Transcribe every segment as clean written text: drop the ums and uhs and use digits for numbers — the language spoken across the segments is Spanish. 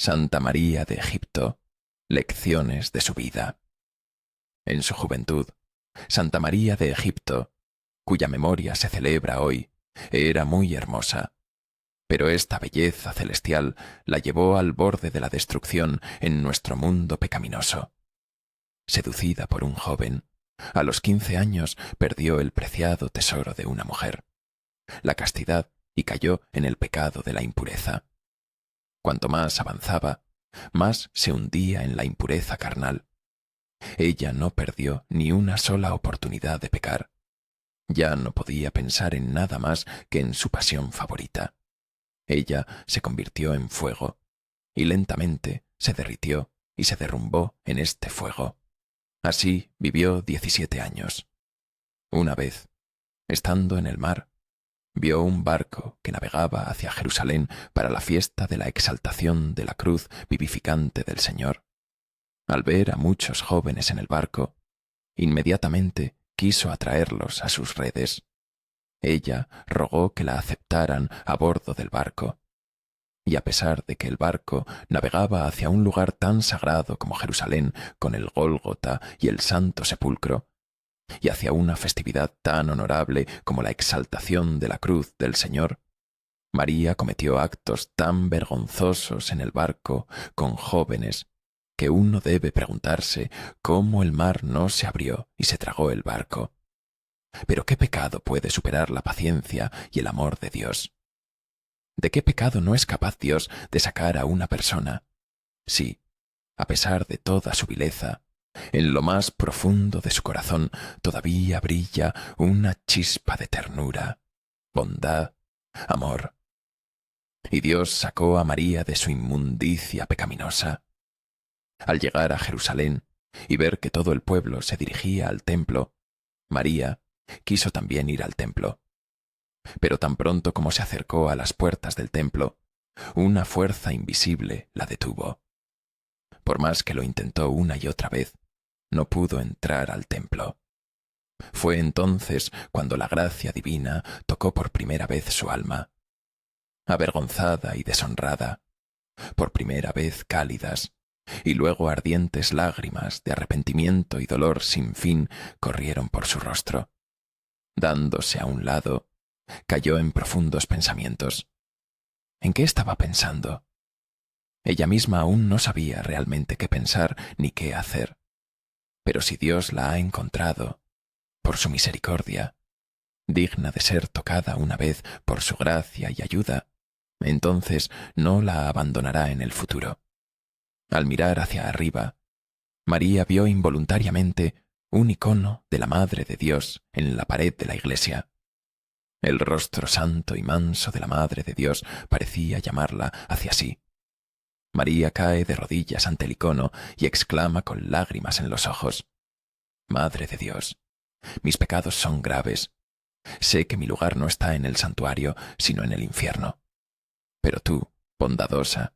Santa María de Egipto, lecciones de su vida. En su juventud, Santa María de Egipto, cuya memoria se celebra hoy, era muy hermosa, pero esta belleza celestial la llevó al borde de la destrucción en nuestro mundo pecaminoso. Seducida por un joven, a los 15 años perdió el preciado tesoro de una mujer, la castidad, y cayó en el pecado de la impureza. Cuanto más avanzaba, más se hundía en la impureza carnal. Ella no perdió ni una sola oportunidad de pecar. Ya no podía pensar en nada más que en su pasión favorita. Ella se convirtió en fuego, y lentamente se derritió y se derrumbó en este fuego. Así vivió 17 años. Una vez, estando en el mar, vio un barco que navegaba hacia Jerusalén para la fiesta de la exaltación de la cruz vivificante del Señor. Al ver a muchos jóvenes en el barco, inmediatamente quiso atraerlos a sus redes. Ella rogó que la aceptaran a bordo del barco, y a pesar de que el barco navegaba hacia un lugar tan sagrado como Jerusalén, con el Gólgota y el Santo Sepulcro, y hacia una festividad tan honorable como la exaltación de la cruz del Señor, María cometió actos tan vergonzosos en el barco con jóvenes que uno debe preguntarse cómo el mar no se abrió y se tragó el barco. Pero ¿qué pecado puede superar la paciencia y el amor de Dios? ¿De qué pecado no es capaz Dios de sacar a una persona? Sí, a pesar de toda su vileza, en lo más profundo de su corazón todavía brilla una chispa de ternura, bondad, amor. Y Dios sacó a María de su inmundicia pecaminosa. Al llegar a Jerusalén y ver que todo el pueblo se dirigía al templo, María quiso también ir al templo. Pero tan pronto como se acercó a las puertas del templo, una fuerza invisible la detuvo. Por más que lo intentó una y otra vez, no pudo entrar al templo. Fue entonces cuando la gracia divina tocó por primera vez su alma. Avergonzada y deshonrada, por primera vez cálidas, y luego ardientes lágrimas de arrepentimiento y dolor sin fin corrieron por su rostro. Dándose a un lado, cayó en profundos pensamientos. ¿En qué estaba pensando? Ella misma aún no sabía realmente qué pensar ni qué hacer. Pero si Dios la ha encontrado, por su misericordia, digna de ser tocada una vez por su gracia y ayuda, entonces no la abandonará en el futuro. Al mirar hacia arriba, María vio involuntariamente un icono de la Madre de Dios en la pared de la iglesia. El rostro santo y manso de la Madre de Dios parecía llamarla hacia sí. María cae de rodillas ante el icono y exclama con lágrimas en los ojos: «Madre de Dios, mis pecados son graves. Sé que mi lugar no está en el santuario, sino en el infierno. Pero tú, bondadosa,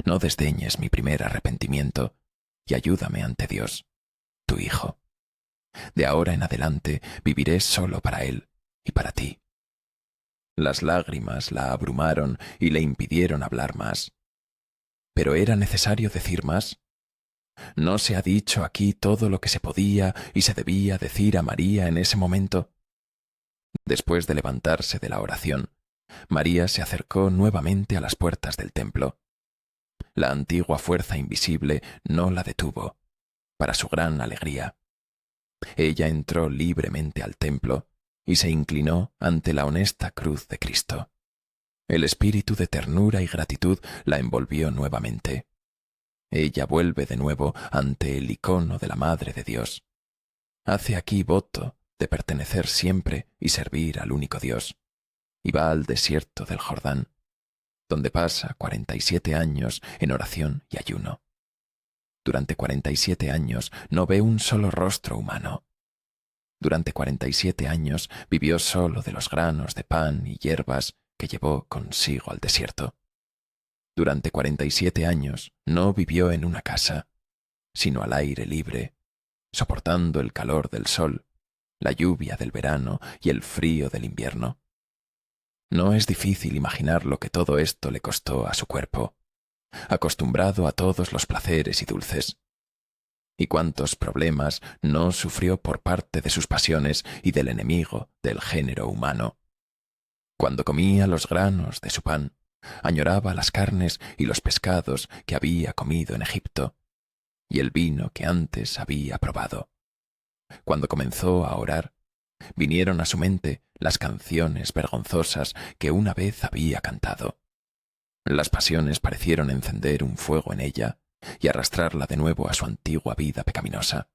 no desdeñes mi primer arrepentimiento y ayúdame ante Dios, tu Hijo. De ahora en adelante viviré solo para Él y para ti». Las lágrimas la abrumaron y le impidieron hablar más. ¿Pero era necesario decir más? ¿No se ha dicho aquí todo lo que se podía y se debía decir a María en ese momento? Después de levantarse de la oración, María se acercó nuevamente a las puertas del templo. La antigua fuerza invisible no la detuvo, para su gran alegría. Ella entró libremente al templo y se inclinó ante la honesta cruz de Cristo. El espíritu de ternura y gratitud la envolvió nuevamente. Ella vuelve de nuevo ante el icono de la Madre de Dios. Hace aquí voto de pertenecer siempre y servir al único Dios, y va al desierto del Jordán, donde pasa 47 años en oración y ayuno. Durante 47 años no ve un solo rostro humano. Durante 47 años vivió solo de los granos de pan y hierbas que llevó consigo al desierto. Durante 47 años no vivió en una casa, sino al aire libre, soportando el calor del sol, la lluvia del verano y el frío del invierno. No es difícil imaginar lo que todo esto le costó a su cuerpo. acostumbrado a todos los placeres y dulces. Y cuántos problemas no sufrió por parte de sus pasiones y del enemigo del género humano. Cuando comía los granos de su pan, añoraba las carnes y los pescados que había comido en Egipto, y el vino que antes había probado. Cuando comenzó a orar, vinieron a su mente las canciones vergonzosas que una vez había cantado. Las pasiones parecieron encender un fuego en ella y arrastrarla de nuevo a su antigua vida pecaminosa.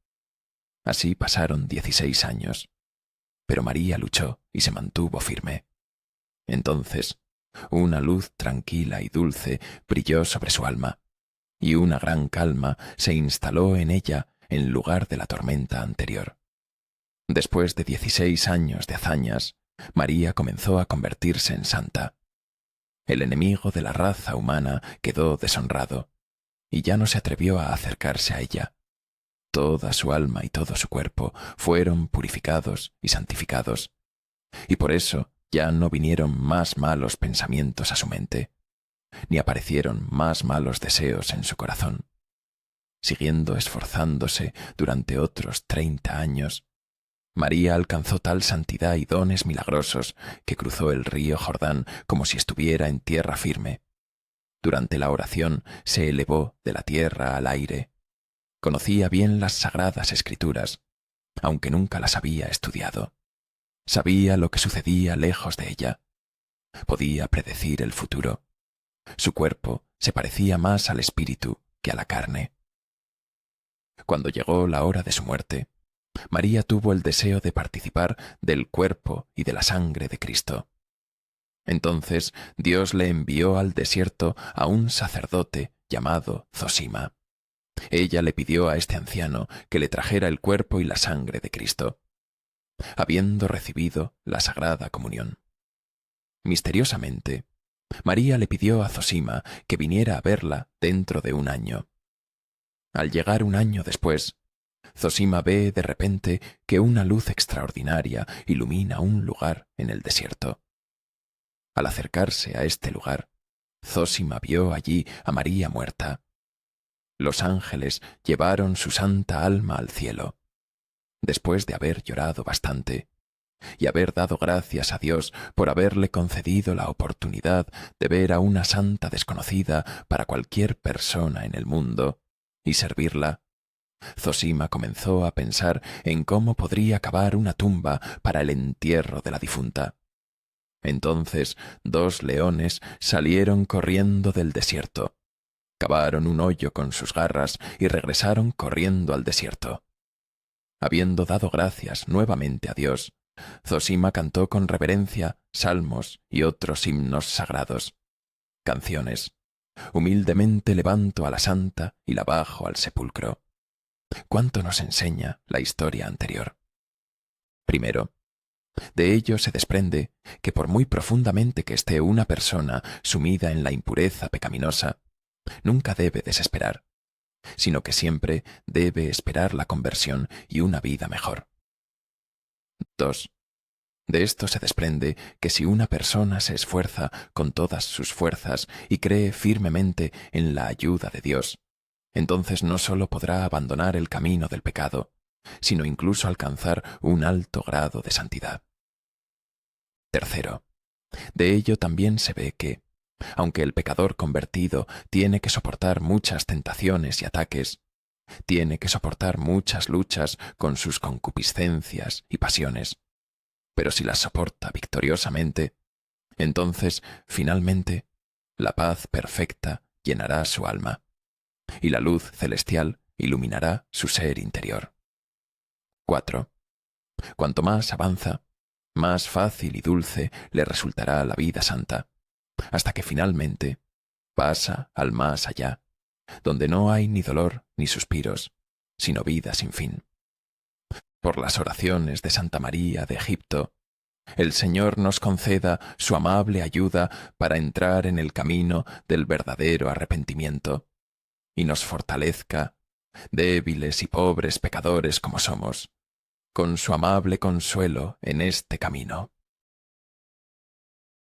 Así pasaron 16 años, pero María luchó y se mantuvo firme. Entonces, una luz tranquila y dulce brilló sobre su alma, y una gran calma se instaló en ella en lugar de la tormenta anterior. Después de 16 años de hazañas, María comenzó a convertirse en santa. El enemigo de la raza humana quedó deshonrado, y ya no se atrevió a acercarse a ella. Toda su alma y todo su cuerpo fueron purificados y santificados, y por eso ya no vinieron más malos pensamientos a su mente, ni aparecieron más malos deseos en su corazón. Siguiendo esforzándose durante otros 30 años, María alcanzó tal santidad y dones milagrosos que cruzó el río Jordán como si estuviera en tierra firme. Durante la oración se elevó de la tierra al aire. Conocía bien las sagradas escrituras, aunque nunca las había estudiado. Sabía lo que sucedía lejos de ella. Podía predecir el futuro. Su cuerpo se parecía más al espíritu que a la carne. Cuando llegó la hora de su muerte, María tuvo el deseo de participar del cuerpo y de la sangre de Cristo. Entonces Dios le envió al desierto a un sacerdote llamado Zosima. Ella le pidió a este anciano que le trajera el cuerpo y la sangre de Cristo, habiendo recibido la Sagrada Comunión. Misteriosamente, María le pidió a Zosima que viniera a verla dentro de un año. Al llegar un año después, Zosima ve de repente que una luz extraordinaria ilumina un lugar en el desierto. Al acercarse a este lugar, Zosima vio allí a María muerta. Los ángeles llevaron su santa alma al cielo. Después de haber llorado bastante y haber dado gracias a Dios por haberle concedido la oportunidad de ver a una santa desconocida para cualquier persona en el mundo y servirla, Zosima comenzó a pensar en cómo podría cavar una tumba para el entierro de la difunta. Entonces 2 leones salieron corriendo del desierto, cavaron un hoyo con sus garras y regresaron corriendo al desierto. Habiendo dado gracias nuevamente a Dios, Zosima cantó con reverencia salmos y otros himnos sagrados. Canciones. Humildemente levanto a la santa y la bajo al sepulcro. ¿Cuánto nos enseña la historia anterior? Primero, de ello se desprende que por muy profundamente que esté una persona sumida en la impureza pecaminosa, nunca debe desesperar, sino que siempre debe esperar la conversión y una vida mejor. 2. De esto se desprende que si una persona se esfuerza con todas sus fuerzas y cree firmemente en la ayuda de Dios, entonces no sólo podrá abandonar el camino del pecado, sino incluso alcanzar un alto grado de santidad. Tercero, de ello también se ve que, aunque el pecador convertido tiene que soportar muchas tentaciones y ataques, tiene que soportar muchas luchas con sus concupiscencias y pasiones, pero si las soporta victoriosamente, entonces, finalmente, la paz perfecta llenará su alma, y la luz celestial iluminará su ser interior. 4. Cuanto más avanza, más fácil y dulce le resultará la vida santa, hasta que finalmente pasa al más allá, donde no hay ni dolor ni suspiros, sino vida sin fin. Por las oraciones de Santa María de Egipto, el Señor nos conceda su amable ayuda para entrar en el camino del verdadero arrepentimiento, y nos fortalezca, débiles y pobres pecadores como somos, con su amable consuelo en este camino.